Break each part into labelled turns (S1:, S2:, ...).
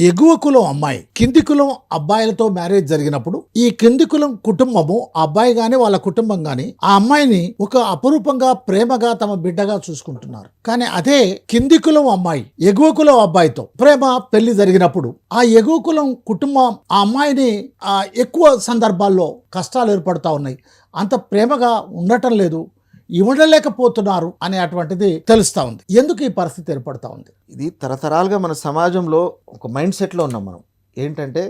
S1: ఎగువ కులం అమ్మాయి కింది కులం అబ్బాయిలతో మ్యారేజ్ జరిగినప్పుడు ఈ కింది కులం కుటుంబము ఆ అబ్బాయి గాని వాళ్ళ కుటుంబం గాని ఆ అమ్మాయిని ఒక అపురూపంగా ప్రేమగా తమ బిడ్డగా చూసుకుంటున్నారు. కానీ అదే కింది కులం అమ్మాయి ఎగువ కులం అబ్బాయితో ప్రేమ పెళ్లి జరిగినప్పుడు ఆ ఎగువ కులం కుటుంబం ఆ అమ్మాయిని ఎక్కువ సందర్భాల్లో కష్టాలు ఏర్పడుతూ ఉన్నాయి. అంత ప్రేమగా ఉండటం లేదు, ఇవ్వలేకపోతున్నారు అనే అటువంటిది తెలుస్తూ ఉంది. ఎందుకు ఈ పరిస్థితి ఏర్పడుతూ ఉంది?
S2: ఇది తరతరాలుగా మన సమాజంలో ఒక మైండ్ సెట్లో ఉన్నాం మనం. ఏంటంటే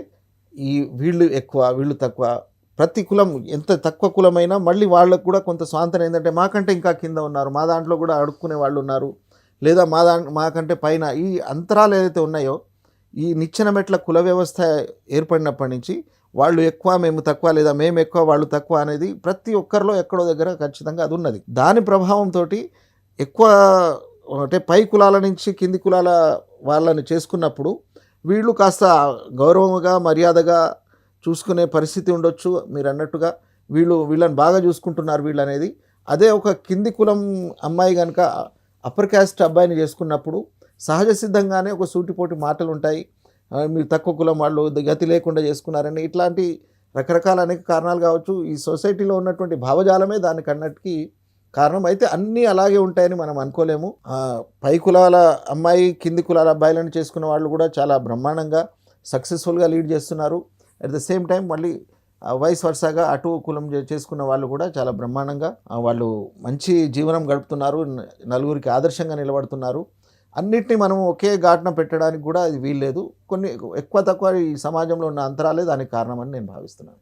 S2: ఈ వీళ్ళు ఎక్కువ వీళ్ళు తక్కువ, ప్రతి కులం ఎంత తక్కువ కులమైనా మళ్ళీ వాళ్ళకు కూడా కొంత స్వాంతన ఏంటంటే మాకంటే ఇంకా కింద ఉన్నారు, మా దాంట్లో కూడా అడుక్కునే వాళ్ళు ఉన్నారు, లేదా మాకంటే పైన ఈ అంతరాలు ఏదైతే ఉన్నాయో ఈ నిచ్చెన మెట్ల కుల వ్యవస్థ ఏర్పడినప్పటి నుంచి వాళ్ళు ఎక్కువ మేము తక్కువ, లేదా మేము ఎక్కువ వాళ్ళు తక్కువ అనేది ప్రతి ఒక్కరిలో ఎక్కడో దగ్గర ఖచ్చితంగా అది ఉన్నది. దాని ప్రభావంతో ఎక్కువ అంటే పై కులాల నుంచి కింది కులాల వాళ్ళని చేసుకున్నప్పుడు వీళ్ళు కాస్త గౌరవంగా మర్యాదగా చూసుకునే పరిస్థితి ఉండొచ్చు. మీరు అన్నట్టుగా వీళ్ళని బాగా చూసుకుంటున్నారు వీళ్ళు అనేది. అదే ఒక కింది కులం అమ్మాయి కనుక అప్పర్ క్యాస్ట్ అబ్బాయిని చేసుకున్నప్పుడు సహజ సిద్ధంగానే ఒక సూటిపోటి మాటలు ఉంటాయి. మీరు తక్కువ కులం వాళ్ళు గతి లేకుండా చేసుకున్నారని ఇట్లాంటి రకరకాల అనేక కారణాలు కావచ్చు. ఈ సొసైటీలో ఉన్నటువంటి భావజాలమే దానికి అన్నట్టుకి కారణం. అయితే అన్నీ అలాగే ఉంటాయని మనం అనుకోలేము. పై కులాల అమ్మాయి కింది కులాల అబ్బాయిలను చేసుకున్న వాళ్ళు కూడా చాలా బ్రహ్మాండంగా సక్సెస్ఫుల్గా లీడ్ చేస్తున్నారు. అట్ ద సేమ్ టైం మళ్ళీ వైస్ వర్సాగా అటు కులం చేసుకున్న వాళ్ళు కూడా చాలా బ్రహ్మాండంగా వాళ్ళు మంచి జీవనం గడుపుతున్నారు, నలుగురికి ఆదర్శంగా నిలబడుతున్నారు. అన్నిటినీ మనం ఒకే ఘాటున పెట్టడానికి కూడా అది వీల్లేదు. కొన్ని ఎక్కువ తక్కువ ఈ సమాజంలో ఉన్న అంతరాలే దానికి కారణమని నేను భావిస్తున్నాను.